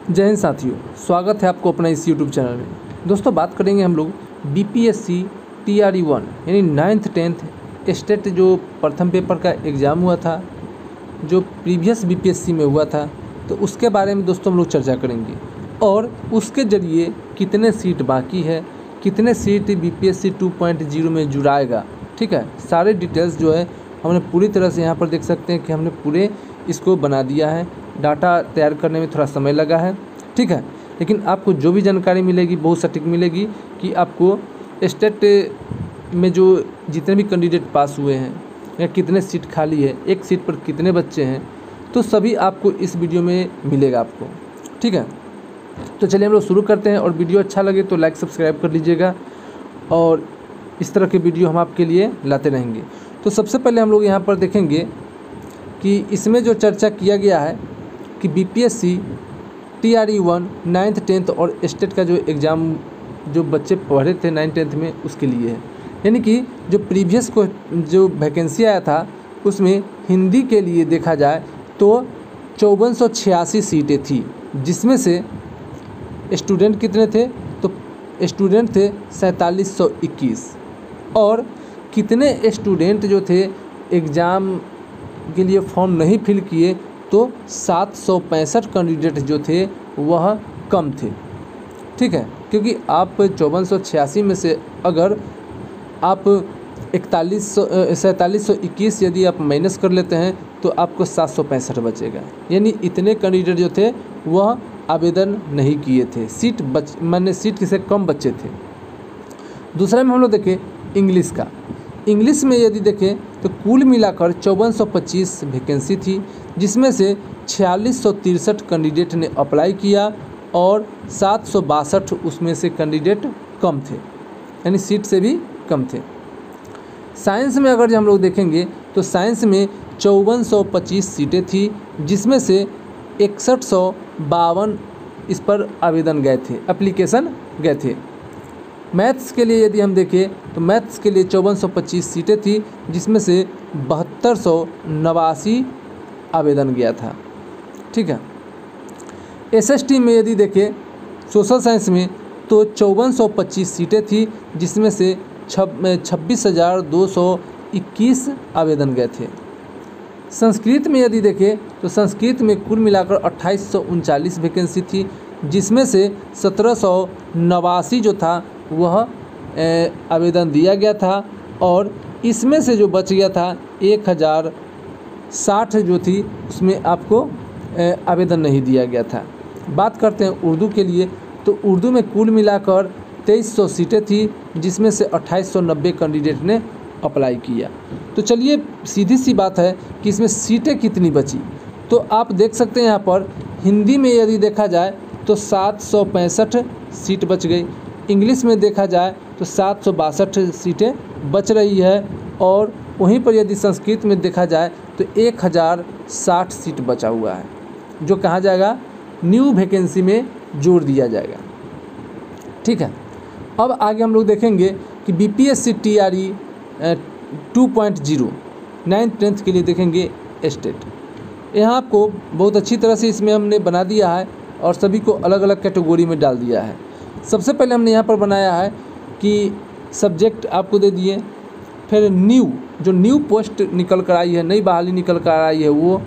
जय हिंद साथियों, स्वागत है आपको अपना इस YouTube चैनल में। दोस्तों बात करेंगे हम लोग BPSC TRE-1 यानी 9th 10th स्टेट जो प्रथम पेपर का एग्ज़ाम हुआ था, जो प्रीवियस BPSC में हुआ था, तो उसके बारे में दोस्तों हम लोग चर्चा करेंगे और उसके ज़रिए कितने सीट बाकी है, कितने सीट BPSC 2.0 में जुड़ाएगा। ठीक है, सारे डिटेल्स जो है हमने पूरी तरह से यहाँ पर देख सकते हैं कि हमने पूरे इसको बना दिया है। डाटा तैयार करने में थोड़ा समय लगा है, ठीक है, लेकिन आपको जो भी जानकारी मिलेगी बहुत सटीक मिलेगी कि आपको स्टेट में जो जितने भी कैंडिडेट पास हुए हैं या कितने सीट खाली है, एक सीट पर कितने बच्चे हैं, तो सभी आपको इस वीडियो में मिलेगा आपको। ठीक है, तो चलिए हम लोग शुरू करते हैं और वीडियो अच्छा लगे तो लाइक सब्सक्राइब कर लीजिएगा और इस तरह के वीडियो हम आपके लिए लाते रहेंगे। तो सबसे पहले हम लोग यहाँ पर देखेंगे कि इसमें जो चर्चा किया गया है कि BPSC TRE-1 9th 10th और स्टेट का जो एग्ज़ाम जो बच्चे पढ़े थे 9th 10th में उसके लिए है। यानी कि जो प्रीवियस को जो वैकेंसी आया था उसमें हिंदी के लिए देखा जाए तो 5486 सीटें थी, जिसमें से स्टूडेंट कितने थे, तो स्टूडेंट थे 4721 और कितने स्टूडेंट जो थे एग्ज़ाम के लिए फॉर्म नहीं फिल किए तो 765 कैंडिडेट जो थे वह कम थे। ठीक है, क्योंकि आप 5486 में से अगर आप 4721 यदि आप माइनस कर लेते हैं तो आपको 765 बचेगा। यानी इतने कैंडिडेट जो थे वह आवेदन नहीं किए थे, सीट से कम बच्चे थे। दूसरा में हम लोग देखें इंग्लिश का। इंग्लिश में यदि देखें तो कुल मिलाकर 5425 वैकेंसी थी, जिसमें से 4663 कैंडिडेट ने अप्लाई किया और 762 उसमें से कैंडिडेट कम थे, यानी सीट से भी कम थे। साइंस में अगर हम लोग देखेंगे तो साइंस में 5425 सीटें थी, जिसमें से 6152 इस पर आवेदन गए थे, एप्लीकेशन गए थे। मैथ्स के लिए यदि हम देखें तो मैथ्स के लिए 5425 सीटें थी, जिसमें से 7289 आवेदन गया था। ठीक है, SST में यदि देखें सोशल साइंस में तो 5425 सीटें थी, जिसमें से 26,221 आवेदन गए थे। संस्कृत में यदि देखें तो संस्कृत में कुल मिलाकर 2839 वैकेंसी थी, जिसमें से 1789 जो था वह आवेदन दिया गया था और इसमें से जो बच गया था 1060 जो थी उसमें आपको आवेदन नहीं दिया गया था। बात करते हैं उर्दू के लिए, तो उर्दू में कुल मिलाकर 2300 सीटें थी, जिसमें से 2890 कैंडिडेट ने अप्लाई किया। तो चलिए सीधी सी बात है कि इसमें सीटें कितनी बची, तो आप देख सकते हैं यहाँ पर हिंदी में यदि देखा जाए तो 765 सीट बच गई, इंग्लिश में देखा जाए तो 762 सीटें बच रही है और वहीं पर यदि संस्कृत में देखा जाए तो 1060 सीट बचा हुआ है, जो कहाँ जाएगा, न्यू वैकेंसी में जोड़ दिया जाएगा। ठीक है, अब आगे हम लोग देखेंगे कि BPSC TRE 2.0 9th 10th के लिए देखेंगे स्टेट। यहाँ आपको बहुत अच्छी तरह से इसमें हमने बना दिया है और सभी को अलग अलग कैटेगरी में डाल दिया है। सबसे पहले हमने यहाँ पर बनाया है कि सब्जेक्ट आपको दे दिए, फिर जो न्यू पोस्ट निकल कर आई है, नई बहाली निकल कर आई है वो,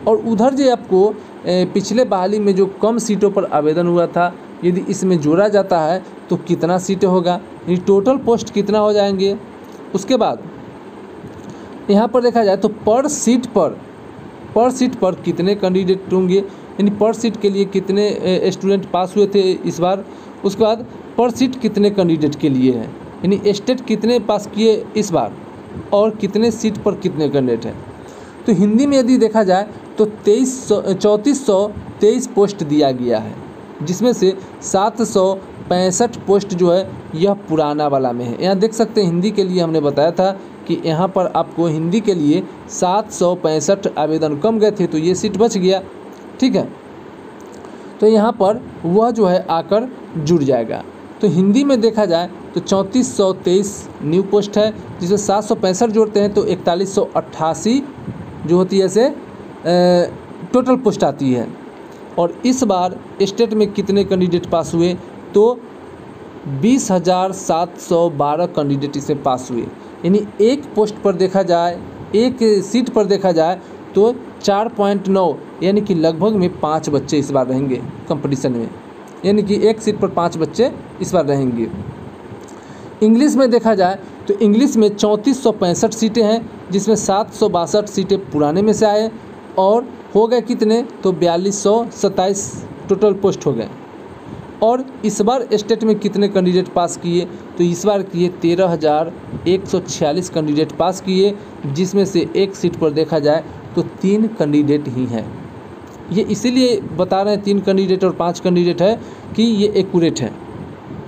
और उधर जो आपको पिछले बहाली में जो कम सीटों पर आवेदन हुआ था यदि इसमें जोड़ा जाता है तो कितना सीटें होगा, यानी टोटल पोस्ट कितना हो जाएंगे। उसके बाद यहाँ पर देखा जाए तो पर सीट पर कितने कैंडिडेट होंगे, यानी पर सीट के लिए कितने स्टूडेंट पास हुए थे इस बार। उसके बाद पर सीट कितने कैंडिडेट के लिए है, यानी स्टेट कितने पास किए इस बार और कितने सीट पर कितने कैंडिडेट हैं। तो हिंदी में यदि देखा जाए तो 3423 पोस्ट दिया गया है, जिसमें से 765 पोस्ट जो है यह पुराना वाला में है। यहाँ देख सकते हैं हिंदी के लिए हमने बताया था कि यहाँ पर आपको हिंदी के लिए 765 आवेदन कम गए थे तो ये सीट बच गया। ठीक है, तो यहाँ पर वह जो है आकर जुड़ जाएगा। तो हिंदी में देखा जाए तो 3423 न्यू पोस्ट है, जिसमें 765 जोड़ते हैं तो 4188 जो होती है से टोटल पोस्ट आती है। और इस बार स्टेट में कितने कैंडिडेट पास हुए, तो 20,712 कैंडिडेट इसमें पास हुए। यानी एक पोस्ट पर देखा जाए, एक सीट पर देखा जाए तो 4.9 यानी कि लगभग में 5 बच्चे इस बार रहेंगे कंपटीशन में, यानी कि एक सीट पर 5 बच्चे इस बार रहेंगे। इंग्लिश में देखा जाए तो इंग्लिश में 3465 सीटें हैं, जिसमें 762 सीटें पुराने में से आए और हो गए कितने, तो 4227 टोटल पोस्ट हो गए। और इस बार स्टेट में कितने कैंडिडेट पास किए, तो इस बार किए 13,146 कैंडिडेट पास किए, जिसमें से एक सीट पर देखा जाए तो 3 कैंडिडेट ही हैं। ये इसीलिए बता रहे हैं 3 कैंडिडेट और 5 कैंडिडेट है कि ये एक्यूरेट है,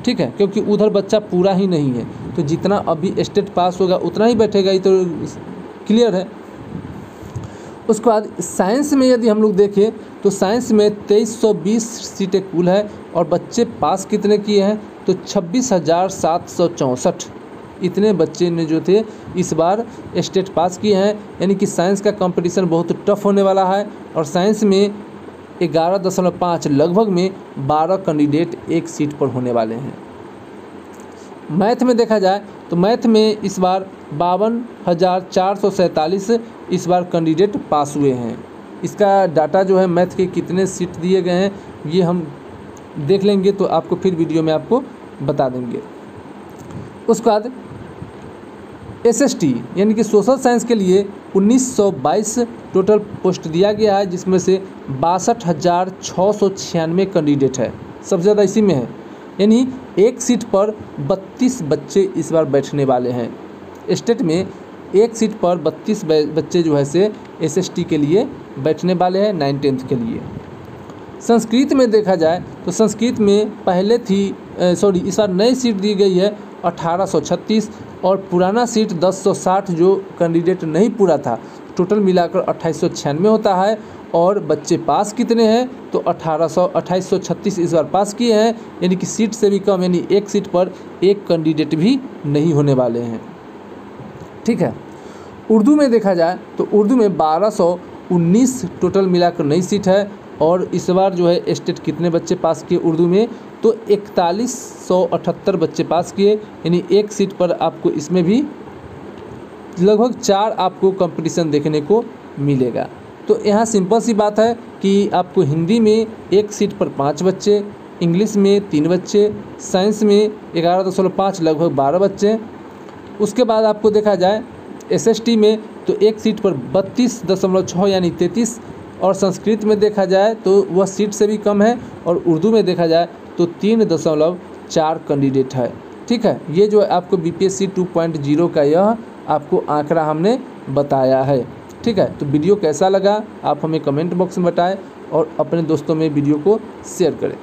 ठीक है, क्योंकि उधर बच्चा पूरा ही नहीं है, तो जितना अभी स्टेट पास होगा उतना ही बैठेगा, ये तो क्लियर है। उसके बाद साइंस में यदि हम लोग देखें तो साइंस में 2320 सीटें कुल है और बच्चे पास कितने किए हैं, तो 26,764 इतने बच्चे ने जो थे इस बार स्टेट पास किए हैं। यानी कि साइंस का कंपटीशन बहुत टफ होने वाला है और साइंस में 11.5 लगभग में 12 कैंडिडेट एक सीट पर होने वाले हैं। मैथ में देखा जाए तो मैथ में इस बार 52,447 इस बार कैंडिडेट पास हुए हैं। इसका डाटा जो है मैथ के कितने सीट दिए गए हैं ये हम देख लेंगे, तो आपको फिर वीडियो में आपको बता देंगे। उसके बाद SST यानी कि सोशल साइंस के लिए 1922 टोटल पोस्ट दिया गया है, जिसमें से 62,696 कैंडिडेट है, सबसे ज़्यादा इसी में है। यानी एक सीट पर 32 बच्चे इस बार बैठने वाले हैं। स्टेट में एक सीट पर 32 बच्चे जो है से SST के लिए बैठने वाले हैं 9th के लिए। संस्कृत में देखा जाए तो संस्कृत में पहले थी इस बार नई सीट दी गई है 1836 और पुराना सीट 1060 जो कैंडिडेट नहीं पूरा था, टोटल मिलाकर 2896 होता है। और बच्चे पास कितने हैं, तो 2836 इस बार पास किए हैं, यानी कि सीट से भी कम, यानी एक सीट पर एक कैंडिडेट भी नहीं होने वाले हैं, ठीक है। उर्दू में देखा जाए तो उर्दू में 1219 टोटल मिलाकर नई सीट है और इस बार जो है स्टेट कितने बच्चे पास किए उर्दू में, तो 4178 बच्चे पास किए, यानी एक सीट पर आपको इसमें भी लगभग 4 आपको कंपटीशन देखने को मिलेगा। तो यहाँ सिंपल सी बात है कि आपको हिंदी में एक सीट पर 5 बच्चे, इंग्लिश में 3 बच्चे, साइंस में 11.5 लगभग 12 बच्चे। उसके बाद आपको देखा जाए SST में तो एक सीट पर 32.6 यानी 33, और संस्कृत में देखा जाए तो वह सीट से भी कम है, और उर्दू में देखा जाए तो 3.4 कैंडिडेट है, ठीक है। ये जो है आपको BPSC 2.0 का यह आपको आंकड़ा हमने बताया है, ठीक है। तो वीडियो कैसा लगा आप हमें कमेंट बॉक्स में बताएं और अपने दोस्तों में वीडियो को शेयर करें।